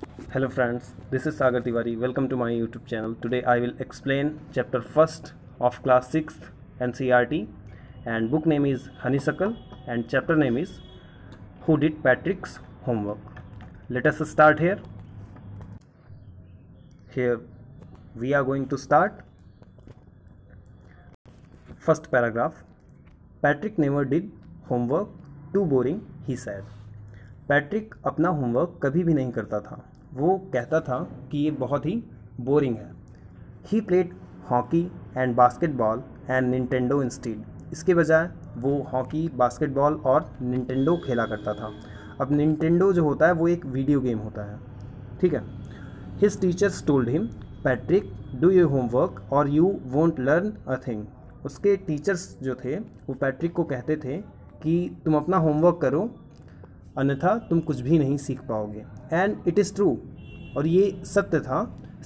Hello friends, this is Sagar Tiwari. Welcome to my YouTube channel. Today I will explain chapter 1st of class 6th NCERT, and book name is Honeysuckle and chapter name is Who Did Patrick's Homework. Let us start here. Here we are going to start. First paragraph. Patrick never did homework, too boring, he said. Patrick अपना homework कभी भी नहीं करता था. वो कहता था कि ये बहुत ही बोरिंग है. He played hockey and basketball and Nintendo instead. इसके बजाय वो हॉकी, बास्केटबॉल और निंटेंडो खेला करता था. अब निंटेंडो जो होता है वो एक वीडियो गेम होता है, ठीक है. His teachers told him, Patrick do your homework और you won't learn a thing. उसके टीचर्स जो थे वो पैट्रिक को कहते थे कि तुम अपना होमवर्क करो, अन्यथा तुम कुछ भी नहीं सीख पाओगे. एंड इट इज़ ट्रू, और ये सत्य था.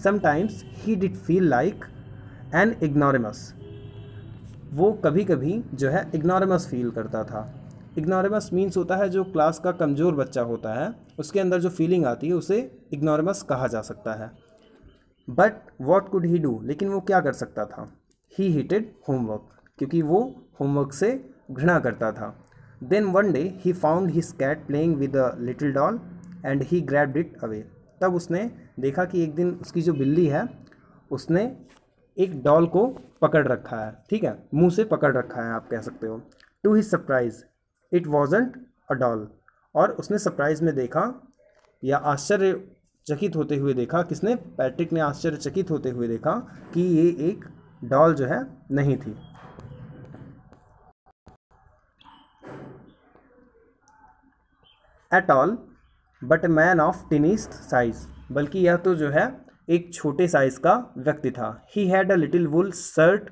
Sometimes he did feel like an ignoramus. वो कभी कभी जो है इग्नोरेमस फील करता था. इग्नोरेमस मीन्स होता है जो क्लास का कमज़ोर बच्चा होता है, उसके अंदर जो फीलिंग आती है उसे इग्नोरेमस कहा जा सकता है. But what could he do, लेकिन वो क्या कर सकता था. ही हेटेड होमवर्क, क्योंकि वो होमवर्क से घृणा करता था. Then one day he found his cat playing with a little doll and he grabbed it away. तब उसने देखा कि एक दिन उसकी जो बिल्ली है उसने एक डॉल को पकड़ रखा है, ठीक है, मुंह से पकड़ रखा है आप कह सकते हो. To his surprise it wasn't a doll. और उसने सरप्राइज में देखा या आश्चर्यचकित होते हुए देखा, किसने, पैट्रिक ने आश्चर्यचकित होते हुए देखा कि ये एक डॉल जो है नहीं थी. At all but man of tiniest size. बल्कि यह तो जो है एक छोटे साइज का व्यक्ति था. He had a little wool shirt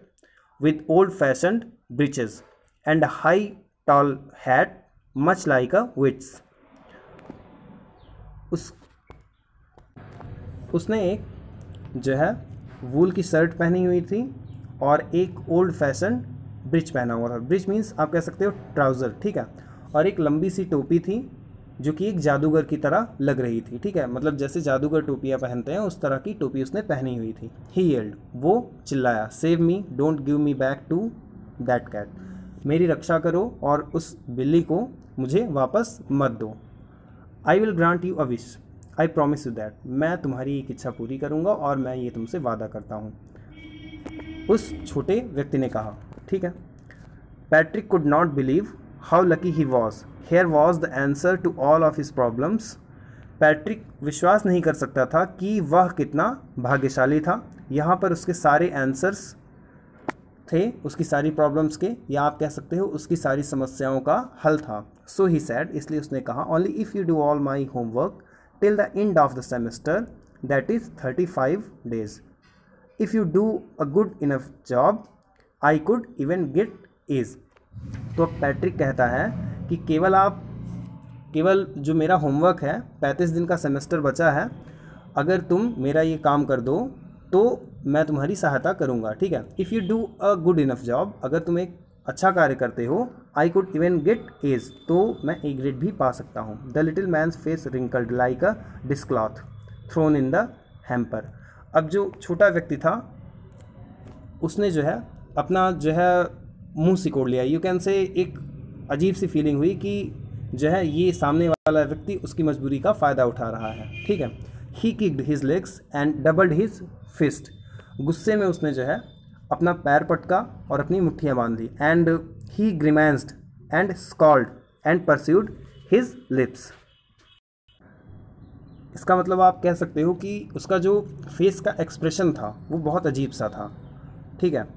with old fashioned breeches and high tall hat much like a witch. उसने एक जो है वूल की शर्ट पहनी हुई थी और एक ओल्ड फैशन ब्रिच पहना हुआ था. ब्रिच मीन्स आप कह सकते हो ट्राउज़र, ठीक है. और एक लंबी सी टोपी थी जो कि एक जादूगर की तरह लग रही थी, ठीक है, मतलब जैसे जादूगर टोपियाँ पहनते हैं उस तरह की टोपी उसने पहनी हुई थी. ही येल्ड, वो चिल्लाया. Save me, don't give me back to that cat. मेरी रक्षा करो और उस बिल्ली को मुझे वापस मत दो. I will grant you a wish, I promise you that. मैं तुम्हारी एक इच्छा पूरी करूँगा और मैं ये तुमसे वादा करता हूँ, उस छोटे व्यक्ति ने कहा, ठीक है. Patrick could not believe how lucky he was. Here was the answer to all of his problems. Patrick विश्वास नहीं कर सकता था कि वह कितना भाग्यशाली था. यहाँ पर उसके सारे आंसर्स थे उसकी सारी प्रॉब्लम्स के, या आप कह सकते हो उसकी सारी समस्याओं का हल था. सो ही सैड, इसलिए उसने कहा, only if you do all my homework till the end of the semester, that is 35 days. If you do a good enough job I could even get A's. तो पैट्रिक कहता है कि केवल जो मेरा होमवर्क है, 35 दिन का सेमेस्टर बचा है, अगर तुम मेरा ये काम कर दो तो मैं तुम्हारी सहायता करूँगा, ठीक है. If you do a good enough job, अगर तुम एक अच्छा कार्य करते हो, I could even get A's, तो मैं ए ग्रेड भी पा सकता हूँ. The little man's face wrinkled like a dishcloth thrown in the hamper. अब जो छोटा व्यक्ति था उसने जो है अपना जो है मुंह सिकोड़ लिया. यू कैन से एक अजीब सी फीलिंग हुई कि जो है ये सामने वाला व्यक्ति उसकी मजबूरी का फ़ायदा उठा रहा है, ठीक है. He kicked his legs and doubled his fist. गुस्से में उसने जो है अपना पैर पटका और अपनी मुट्ठियाँ बांध ली. And he grimaced and scowled and pursed his lips. इसका मतलब आप कह सकते हो कि उसका जो फेस का एक्सप्रेशन था वो बहुत अजीब सा था, ठीक है.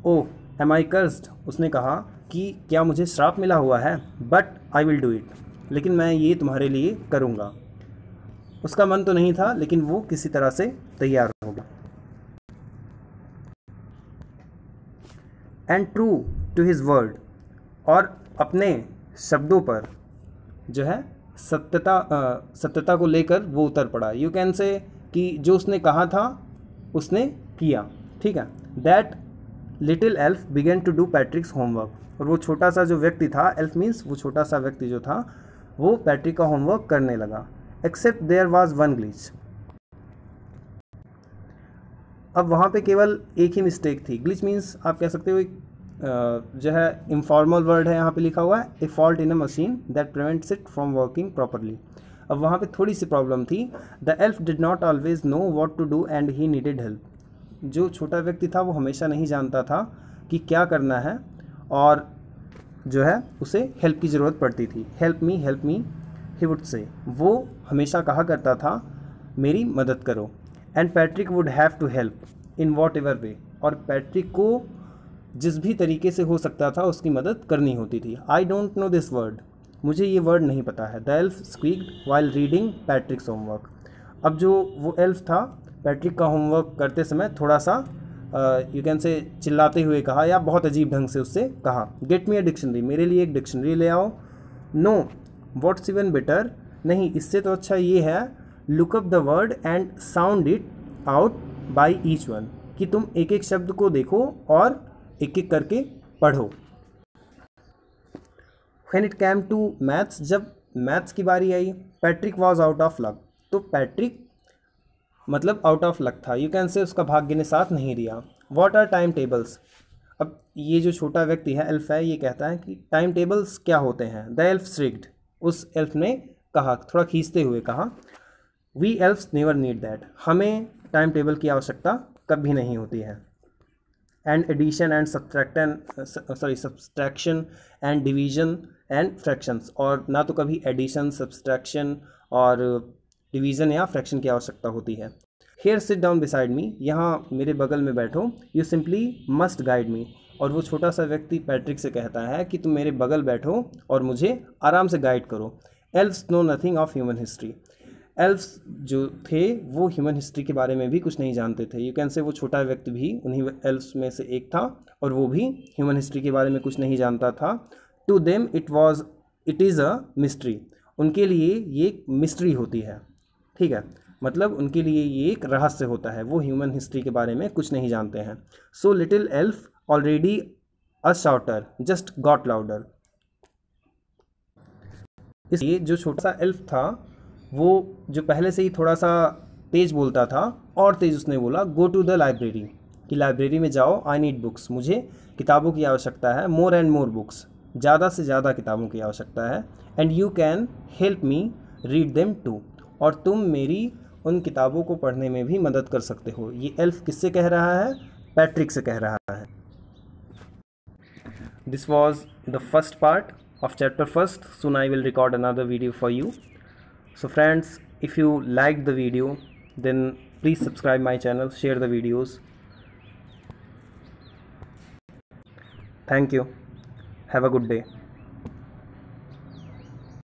ओह एम आई कर्स्ड, उसने कहा कि क्या मुझे श्राप मिला हुआ है. But I will do it, लेकिन मैं ये तुम्हारे लिए करूँगा. उसका मन तो नहीं था, लेकिन वो किसी तरह से तैयार हो गया. And true to his word, और अपने शब्दों पर जो है सत्यता को लेकर वो उतर पड़ा. यू कैन से कि जो उसने कहा था उसने किया, ठीक है. That little elf began to do Patrick's homework. और वो छोटा सा जो व्यक्ति था, एल्फ मीन्स वो छोटा सा व्यक्ति जो था, वो पैट्रिक का होमवर्क करने लगा. Except there was one glitch. अब वहाँ पे केवल एक ही मिस्टेक थी। ग्लिच मीन्स आप कह सकते हो एक जो है इनफॉर्मल वर्ड है यहाँ पे लिखा हुआ है, a fault in a machine that prevents it from working properly. अब वहाँ पे थोड़ी सी प्रॉब्लम थी। The elf did not always know what to do and he needed help. जो छोटा व्यक्ति था वो हमेशा नहीं जानता था कि क्या करना है और जो है उसे हेल्प की ज़रूरत पड़ती थी। Help me he would say, वो हमेशा कहा करता था मेरी मदद करो। And Patrick would have to help in whatever way, और पैट्रिक को जिस भी तरीके से हो सकता था उसकी मदद करनी होती थी। I don't know this word, मुझे ये वर्ड नहीं पता है। The elf squeaked while reading Patrick's homework. अब जो वो एल्फ था पैट्रिक का होमवर्क करते समय थोड़ा सा यू कैन से चिल्लाते हुए कहा या बहुत अजीब ढंग से उससे कहा, गेट मी अ डिक्शनरी, मेरे लिए एक डिक्शनरी ले आओ। नो, व्हाट्स इवन बेटर, नहीं इससे तो अच्छा ये है, look up the word and sound it out by each one, कि तुम एक एक शब्द को देखो और एक एक करके पढ़ो। When it came to maths, जब मैथ्स की बारी आई, Patrick was out of luck. तो पैट्रिक मतलब आउट ऑफ लक था, यू कैन से उसका भाग्य ने साथ नहीं दिया। What are time tables. अब ये जो छोटा व्यक्ति है एल्फ है, ये कहता है कि टाइम टेबल्स क्या होते हैं। द एल्फ श्रिक्ड, उस एल्फ ने कहा, थोड़ा खींचते हुए कहा, we elves never need that, हमें टाइम टेबल की आवश्यकता कभी नहीं होती है। And addition and subtraction and division and fractions, और ना तो कभी एडिशन, सब्सट्रैक्शन और डिवीज़न या फ्रैक्शन की आवश्यकता होती है। Here sit down beside me, यहाँ मेरे बगल में बैठो। You simply must guide me, और वो छोटा सा व्यक्ति पैट्रिक से कहता है कि तुम मेरे बगल बैठो और मुझे आराम से गाइड करो। Elves know nothing of human history, elves जो थे वो ह्यूमन हिस्ट्री के बारे में भी कुछ नहीं जानते थे। यू कैन से वो छोटा व्यक्ति भी उन्हीं एल्फ्स में से एक था और वो भी ह्यूमन हिस्ट्री के बारे में कुछ नहीं जानता था। To them it is a mystery, उनके लिए ये एक मिस्ट्री होती है, ठीक है, मतलब उनके लिए ये एक रहस्य होता है, वो ह्यूमन हिस्ट्री के बारे में कुछ नहीं जानते हैं। सो लिटिल एल्फ ऑलरेडी अ शाउटर जस्ट गॉट लाउडर, इसलिए जो छोटा सा एल्फ था वो जो पहले से ही थोड़ा सा तेज बोलता था और तेज उसने बोला, गो टू द लाइब्रेरी, कि लाइब्रेरी में जाओ। आई नीड बुक्स, मुझे किताबों की आवश्यकता है। मोर एंड मोर बुक्स, ज़्यादा से ज़्यादा किताबों की आवश्यकता है। And you can help me read them too, और तुम मेरी उन किताबों को पढ़ने में भी मदद कर सकते हो। ये एल्फ किससे कह रहा है? पैट्रिक से कह रहा है। This was the first part of chapter first. Soon I will record another video for you. So friends, if you liked the video, then please subscribe my channel, share the videos. Thank you. Have a good day.